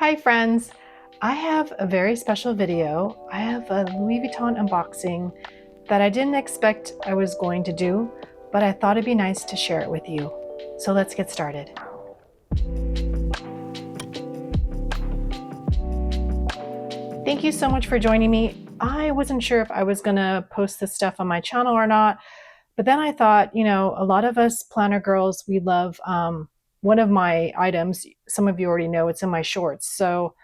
Hi friends, I have a very special video. I have a Louis Vuitton unboxing that I didn't expect I was going to do, but I thought it'd be nice to share it with you. So let's get started. Thank you so much for joining me. I wasn't sure if I was gonna post this stuff on my channel or not, but then I thought, a lot of us planner girls, we love one of my items. Some of you already know it's in my shorts. So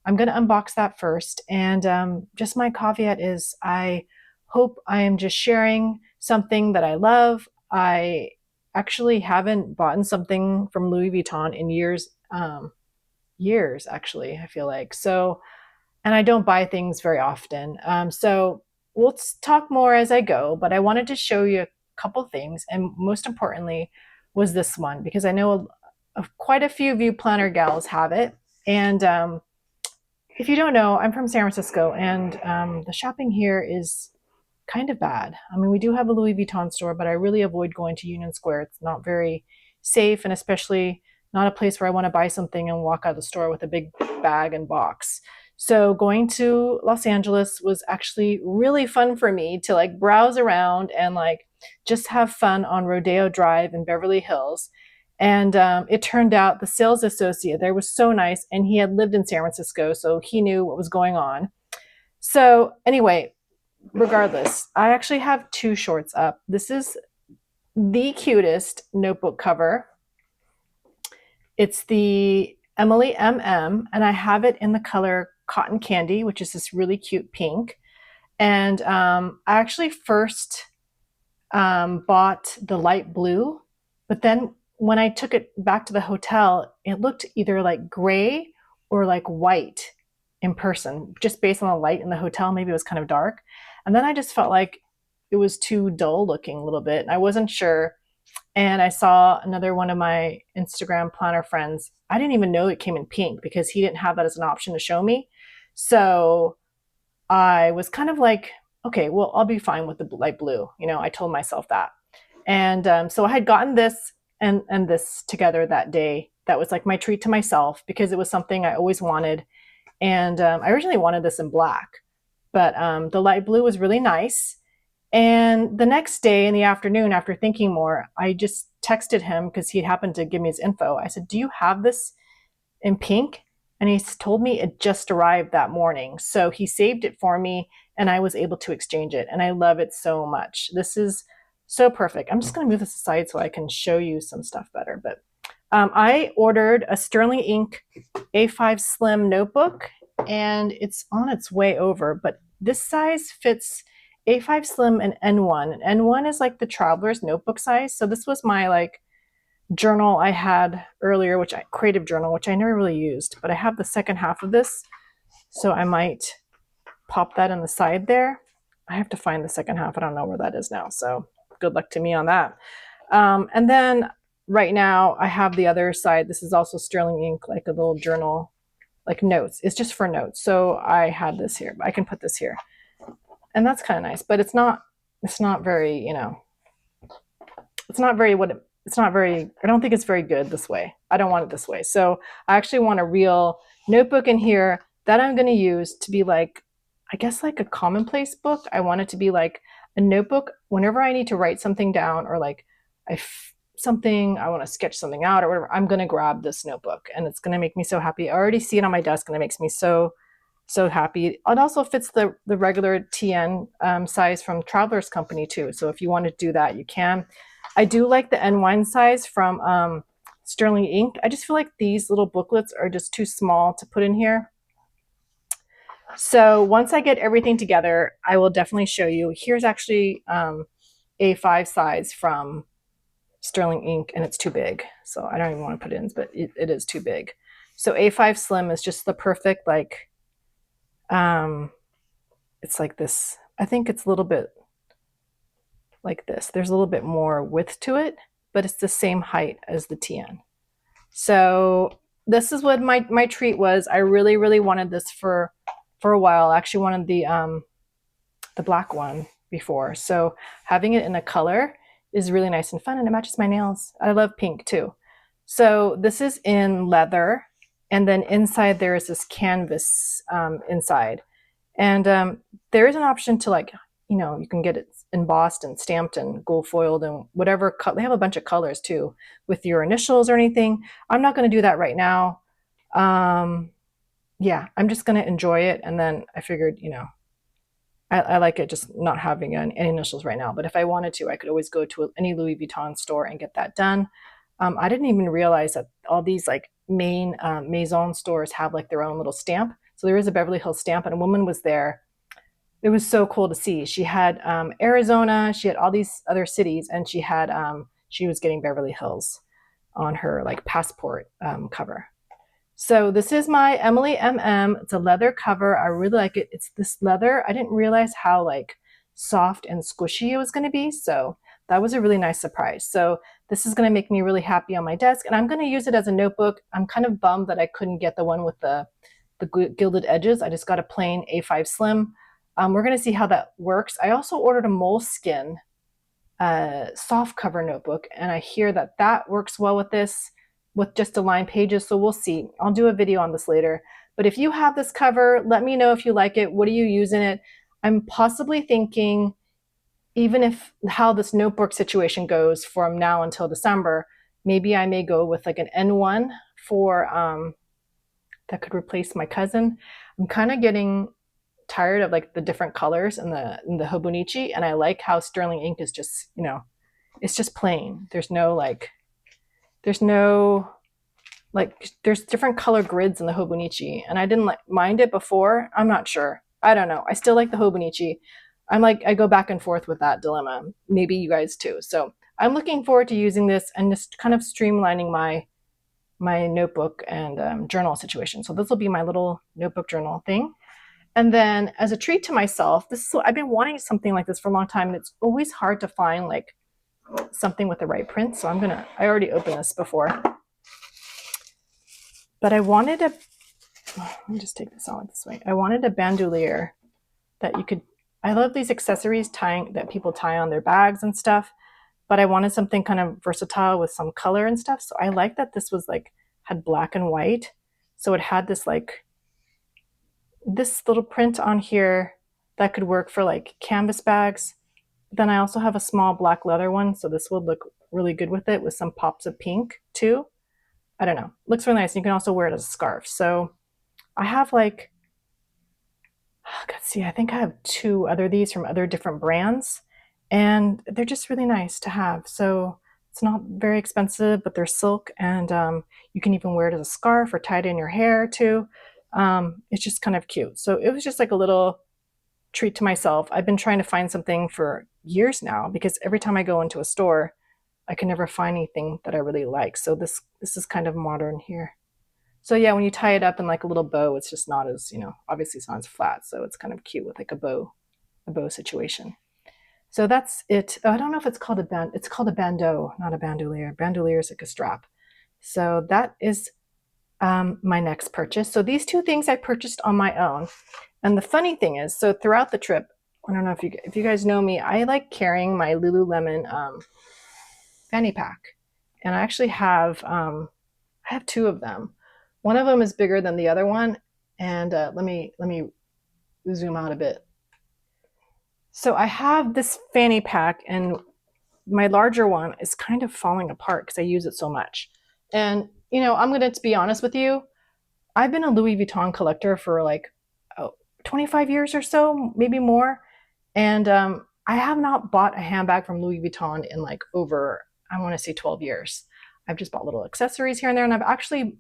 I'm going to unbox that first. And just my caveat is I hope I am just sharing something that I love. I actually haven't bought something from Louis Vuitton in years, years actually, I feel like. So, and I don't buy things very often. So we'll talk more as I go, but I wanted to show you a couple things. And most importantly was this one, because I know quite a few of you planner gals have it. And if you don't know, I'm from San Francisco, and the shopping here is kind of bad. I mean, we do have a Louis Vuitton store, but I really avoid going to Union Square. It's not very safe, and especially not a place where I want to buy something and walk out of the store with a big bag and box. So going to Los Angeles was actually really fun for me to like browse around and like just have fun on Rodeo Drive in Beverly Hills. And it turned out the sales associate there was so nice, and he had lived in San Francisco, so he knew what was going on. So anyway, regardless, I actually have two shorts up. This is the cutest notebook cover. It's the Emily MM, and I have it in the color Cotton Candy, which is this really cute pink. And I actually first bought the light blue, but then when I took it back to the hotel, it looked either like gray or like white in person, just based on the light in the hotel. Maybe it was kind of dark. And then I just felt like it was too dull looking a little bit, and I wasn't sure. And I saw another one of my Instagram planner friends. I didn't even know it came in pink because he didn't have that as an option to show me. So I was kind of like, okay, well, I'll be fine with the light blue. I told myself that. And so I had gotten this and this together that day. That was like my treat to myself because it was something I always wanted. And I originally wanted this in black, but the light blue was really nice. And the next day in the afternoon, after thinking more, I just texted him because he happened to give me his info. I said, do you have this in pink? And he told me it just arrived that morning. So he saved it for me and I was able to exchange it. And I love it so much. This is so perfect. I'm just going to move this aside so I can show you some stuff better. But I ordered a Sterling Ink A5 Slim notebook, and it's on its way over. But this size fits A5 Slim and N1. And N1 is like the traveler's notebook size. So this was my like journal I had earlier, creative journal, which I never really used, but I have the second half of this. So I might pop that in the side there. I have to find the second half. I don't know where that is now. So good luck to me on that. And then right now I have the other side. This is also Sterling Ink, like a little journal, like notes. It's just for notes. So I had this here, but I can put this here. And that's kind of nice, but it's not very, I don't think it's very good this way. I don't want it this way. So I actually want a real notebook in here that I'm going to use to be like, I guess like a commonplace book. I want it to be like a notebook whenever I need to write something down, or like I want to sketch something out or whatever. I'm going to grab this notebook and it's going to make me so happy. I already see it on my desk and it makes me so happy. It also fits the regular TN size from Traveler's Company too. So if you want to do that, you can. I do like the N1 size from Sterling Ink. I just feel like these little booklets are just too small to put in here. So once I get everything together, I will definitely show you. Here's actually A5 size from Sterling Ink, and it's too big. So I don't even want to put it in, but it is too big. So A5 Slim is just the perfect, like, it's like this. I think it's a little bit like this. There's a little bit more width to it, but it's the same height as the TN. So this is what my treat was. I really, really wanted this for a while. I actually wanted the black one before. So having it in a color is really nice and fun, and it matches my nails. I love pink too. So this is in leather, And then inside there is this canvas inside. And there is an option to like, you can get it embossed and stamped and gold foiled and whatever. They have a bunch of colors too with your initials or anything. I'm not going to do that right now. Yeah, I'm just going to enjoy it. And then I figured, I like it just not having any initials right now. But if I wanted to, I could always go to any Louis Vuitton store and get that done. I didn't even realize that all these like main Maison stores have like their own little stamp. So there is a Beverly Hills stamp, and a woman was there. It was so cool to see. She had Arizona, she had all these other cities, and she was getting Beverly Hills on her like passport cover. So this is my Emily MM. It's a leather cover. I really like it. It's this leather. I didn't realize how like soft and squishy it was going to be. So that was a really nice surprise. So this is going to make me really happy on my desk, and I'm going to use it as a notebook. I'm kind of bummed that I couldn't get the one with the gilded edges. I just got a plain A5 Slim. We're going to see how that works. I also ordered a moleskin soft cover notebook, and I hear that that works well with this, with just aligned pages. So we'll see. I'll do a video on this later. But if you have this cover, let me know if you like it. What do you use in it? I'm possibly thinking, even if how this notebook situation goes from now until December, maybe I may go with like an N1 for that could replace my cousin. I'm kind of getting tired of like the different colors in the Hobonichi, and I like how sterling ink is just, it's just plain. There's different color grids in the Hobonichi, and I didn't mind it before. I'm not sure. I don't know. I still like the Hobonichi. I go back and forth with that dilemma. Maybe you guys too. So I'm looking forward to using this and just kind of streamlining my notebook and journal situation. So this will be my little notebook journal thing. And then as a treat to myself, I've been wanting something like this for a long time, and it's always hard to find like something with the right print. So I already opened this before, but I wanted let me just take this out this way. I wanted a bandolier that I love these accessories that people tie on their bags and stuff, but I wanted something kind of versatile with some color and stuff. So I like that this was like, had black and white. So it had this little print on here that could work for like canvas bags. Then I also have a small black leather one, so this would look really good with it, with some pops of pink too. I don't know. Looks really nice. You can also wear it as a scarf. So I have like, let's see, I think I have 2 other these from other different brands, and they're just really nice to have. So it's not very expensive, but they're silk, and you can even wear it as a scarf or tie it in your hair too. It's just kind of cute. So it was just like a little treat to myself. I've been trying to find something for years now, because every time I go into a store, I can never find anything that I really like. So this is kind of modern here. So yeah, when you tie it up in like a little bow, it's just not as, obviously it's not as flat. So it's kind of cute with like a bow situation. So that's it. Oh, I don't know if it's called it's called a bandeau, not a bandolier. Bandolier is like a strap. So that is my next purchase. So these 2 things I purchased on my own. And the funny thing is, so throughout the trip, I don't know if you guys know me, I like carrying my Lululemon fanny pack. And I actually have, I have 2 of them. One of them is bigger than the other one. And let me zoom out a bit. So I have this fanny pack, and my larger one is kind of falling apart because I use it so much. And, I'm going to be honest with you. I've been a Louis Vuitton collector for like 25 years or so, maybe more. And I have not bought a handbag from Louis Vuitton in like over, I want to say 12 years. I've just bought little accessories here and there. And I've actually,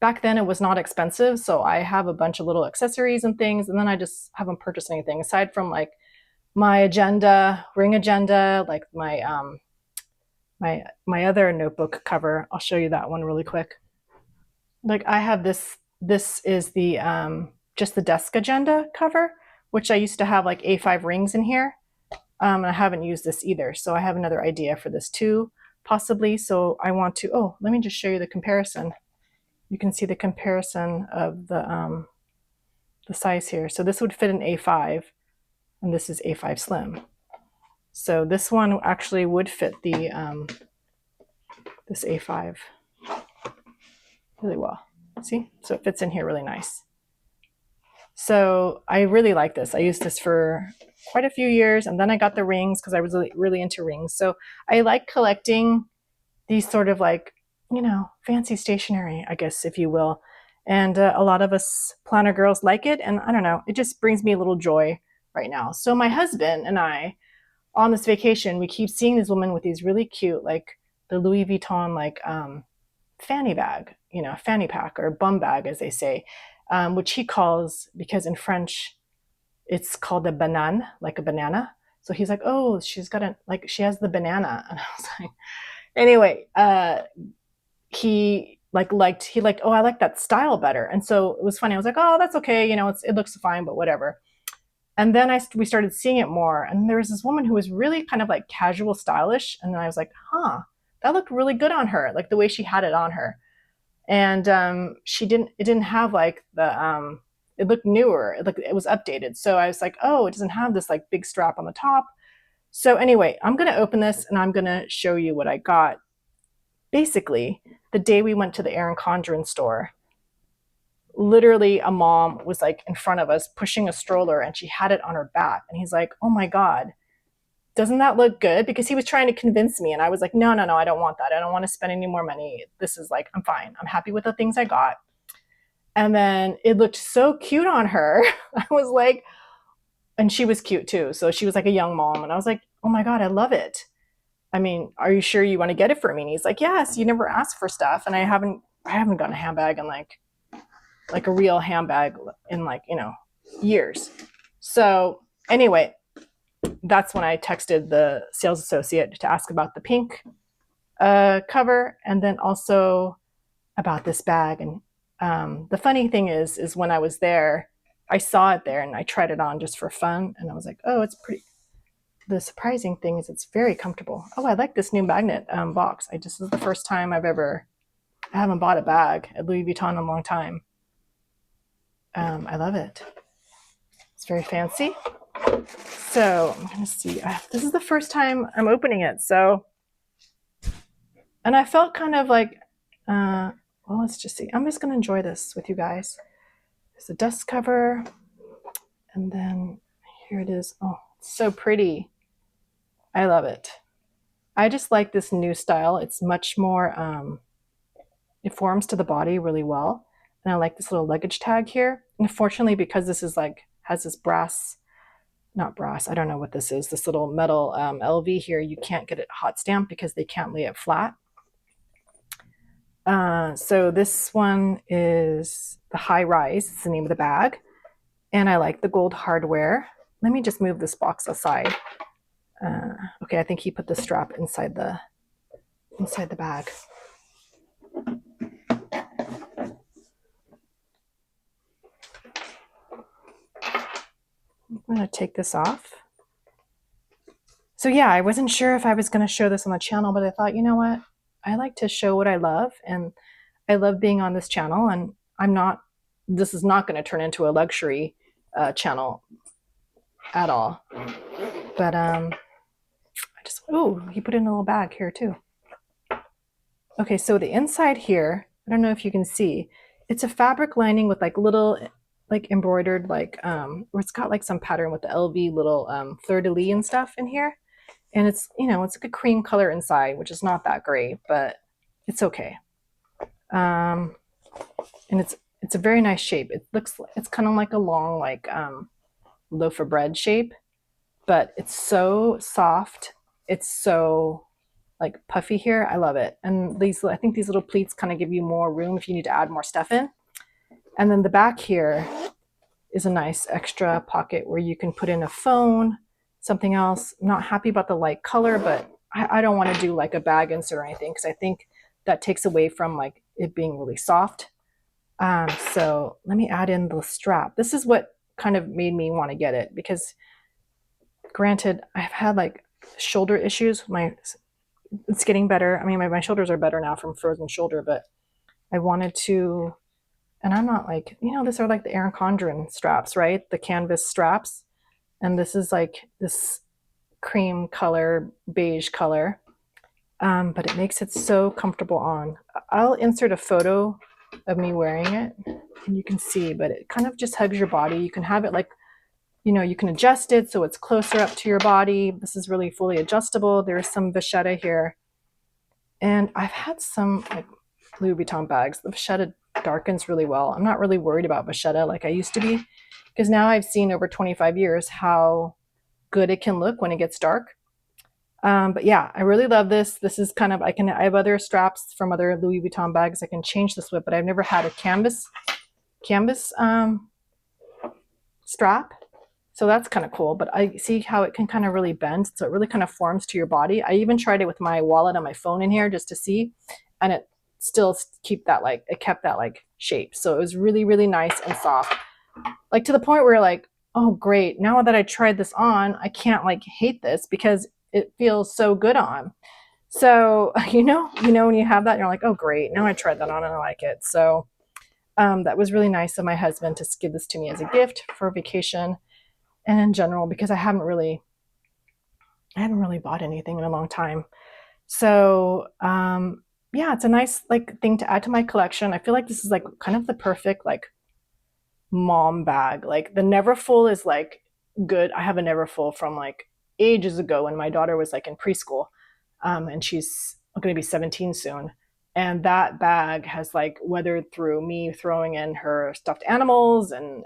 back then it was not expensive. So I have a bunch of little accessories and things. And then I just haven't purchased anything aside from like my ring agenda, like my other notebook cover. I'll show you that one really quick. Like I have this is the just the desk agenda cover, which I used to have like A5 rings in here. And I haven't used this either. So I have another idea for this too, possibly. So I want to, let me just show you the comparison. You can see the comparison of the size here. So this would fit an A5, and this is A5 Slim. So this one actually would fit the this A5 really well. See, so it fits in here really nice. So I really like this. I used this for quite a few years, and then I got the rings because I was really into rings. So I like collecting these sort of like, you know, fancy stationery, I guess, if you will. And a lot of us planner girls like it. And I don't know, it just brings me a little joy right now. So my husband and I, on this vacation, we keep seeing these women with these really cute, like the Louis Vuitton, like fanny bag, you know, fanny pack or bum bag, as they say, which he calls, because in French, it's called a banane, like a banana. So he's like, oh, she's got a, like, she has the banana. And I was like, anyway, he liked, oh, I like that style better. And so it was funny. I was like, oh, that's okay. You know, it looks fine, but whatever. And then we started seeing it more. And there was this woman who was really kind of like casual stylish. And then I was like, huh, that looked really good on her. Like the way she had it on her. And it didn't have like it looked newer. It was updated. So I was like, oh, it doesn't have this like big strap on the top. So anyway, I'm going to open this and I'm going to show you what I got. Basically, the day we went to the Erin Condren store, literally a mom was like in front of us pushing a stroller and she had it on her back. And he's like, oh my God, doesn't that look good? Because he was trying to convince me. And I was like, no, I don't want that. I don't want to spend any more money. This is like, I'm fine. I'm happy with the things I got. And then it looked so cute on her. I was like, and she was cute too. So she was like a young mom. And I was like, oh my God, I love it. I mean, are you sure you want to get it for me? And he's like, yes, you never asked for stuff. And I haven't gotten a handbag in like a real handbag in like, you know, years. So anyway, that's when I texted the sales associate to ask about the pink cover and then also about this bag. And the funny thing is when I was there, I saw it there and I tried it on just for fun. And I was like, oh, it's pretty. The surprising thing is it's very comfortable. Oh, I like this new magnet box. This is the first time I haven't bought a bag at Louis Vuitton in a long time. I love it. It's very fancy. So I'm going to see. This is the first time I'm opening it. So, and I felt kind of like, well, let's just see. I'm just going to enjoy this with you guys. There's a dust cover. And then here it is. Oh, it's so pretty. I love it. I just like this new style. It's much more, it forms to the body really well. And I like this little luggage tag here. Unfortunately, because this is like, has this not brass, I don't know what this is, this little metal LV here, you can't get it hot stamped because they can't lay it flat. So this one is the High Rise, it's the name of the bag. And I like the gold hardware. Let me just move this box aside. Okay, I think he put the strap inside the bag. I'm going to take this off. So yeah, I wasn't sure if I was going to show this on the channel, but I thought, you know what? I like to show what I love, and I love being on this channel, and this is not going to turn into a luxury channel at all. But he put in a little bag here too. Okay, so the inside here, I don't know if you can see, it's a fabric lining with like little like embroidered like where it's got like some pattern with the LV little fleur-de-lis and stuff in here. And it's, you know, it's like a cream color inside, which is not that great, but it's okay. And it's a very nice shape. It's kind of like a long like loaf of bread shape, but it's so soft. It's so like puffy here. I love it. And I think these little pleats kind of give you more room if you need to add more stuff in. And then the back here is a nice extra pocket where you can put in a phone, something else. I'm not happy about the light color, but I don't want to do like a bag insert or anything because I think that takes away from like it being really soft. So let me add in the strap. This is what kind of made me want to get it because granted, I've had like shoulder issues. It's getting better. I mean, my shoulders are better now from frozen shoulder, but I wanted to, and I'm not like, you know, these are like the Erin Condren straps, right? The canvas straps. And this is like this cream color, beige color. But it makes it so comfortable on. I'll insert a photo of me wearing it, and you can see, but it kind of just hugs your body. You can have it like, you know, you can adjust it so it's closer up to your body. This is really fully adjustable. There's some vachetta here. And I've had some like Louis Vuitton bags. The vachetta darkens really well. I'm not really worried about vachetta like I used to be, because now I've seen over 25 years how good it can look when it gets dark. But yeah, I really love this. This is kind of, I have other straps from other Louis Vuitton bags I can change this with, but I've never had a canvas strap. So that's kind of cool, but I see how it can kind of really bend. So it really kind of forms to your body. I even tried it with my wallet on my phone in here just to see, and it still kept that like shape. So it was really, really nice and soft. Like to the point where like, oh great, now that I tried this on, I can't like hate this because it feels so good on. So, you know, when you have that, you're like, oh great, now I tried that on and I like it. So that was really nice of my husband to give this to me as a gift for vacation and in general, because I haven't really bought anything in a long time. So yeah, it's a nice like thing to add to my collection. I feel like this is like kind of the perfect like mom bag. Like the Neverfull is like good. I have a Neverfull from like ages ago when my daughter was like in preschool, and she's going to be 17 soon. And that bag has like weathered through me throwing in her stuffed animals and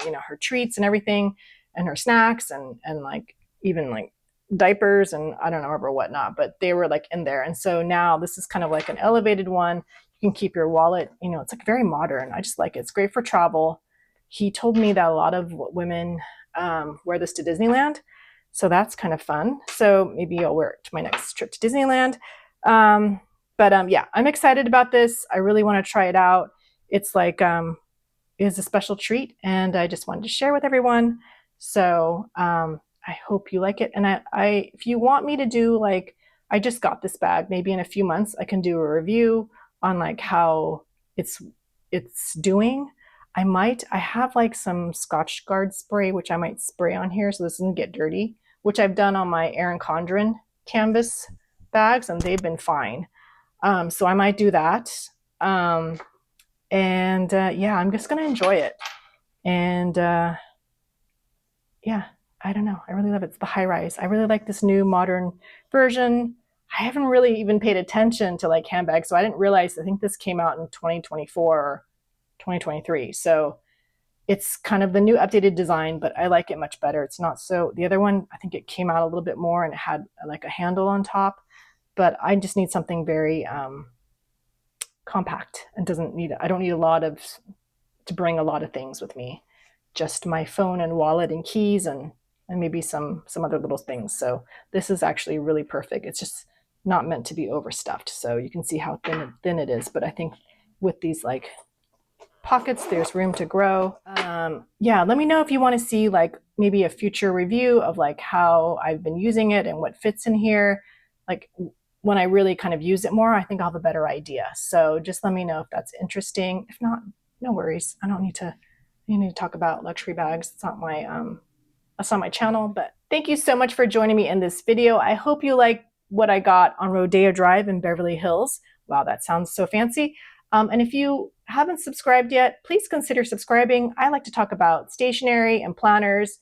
you know, her treats and everything, and her snacks and like even like diapers and I don't know or whatnot, but they were like in there. And so now this is kind of like an elevated one. You can keep your wallet, you know, it's like very modern. I just like it. It's great for travel. He told me that a lot of women wear this to Disneyland. So that's kind of fun. So maybe I'll wear it to my next trip to Disneyland. But yeah, I'm excited about this. I really want to try it out. It's like, is a special treat, and I just wanted to share with everyone. So I hope you like it. And I if you want me to do like, I just got this bag, maybe in a few months, I can do a review on like how it's doing. I have like some Scotch Guard spray, which I might spray on here so this doesn't get dirty, which I've done on my Erin Condren canvas bags, and they've been fine. So I might do that. Yeah, I'm just going to enjoy it. And yeah, I don't know. I really love it. It's the High Rise. I really like this new modern version. I haven't really even paid attention to like handbags, so I didn't realize, I think this came out in 2024 or 2023. So it's kind of the new updated design, but I like it much better. It's not so, the other one, I think it came out a little bit more and it had like a handle on top, but I just need something very compact and I don't need to bring a lot of things with me, just my phone and wallet and keys and maybe some other little things. So this is actually really perfect. It's just not meant to be overstuffed. So you can see how thin it is, but I think with these like pockets, there's room to grow. Yeah, let me know if you want to see like maybe a future review of like how I've been using it and what fits in here. Like when I really kind of use it more, I think I'll have a better idea. So just let me know if that's interesting. If not, no worries. I don't need to talk about luxury bags. It's not my channel, but thank you so much for joining me in this video. I hope you like what I got on Rodeo Drive in Beverly Hills. Wow, that sounds so fancy. And if you haven't subscribed yet, please consider subscribing. I like to talk about stationery and planners,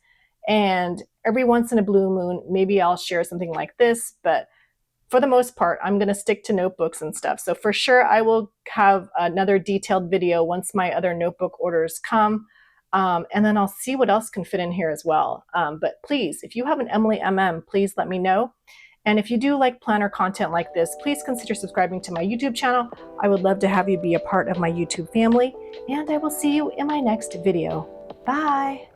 and every once in a blue moon, maybe I'll share something like this, but for the most part, I'm going to stick to notebooks and stuff. So for sure, I will have another detailed video once my other notebook orders come. And then I'll see what else can fit in here as well. But please, if you have an Emily MM, please let me know. And if you do like planner content like this, please consider subscribing to my YouTube channel. I would love to have you be a part of my YouTube family. And I will see you in my next video. Bye.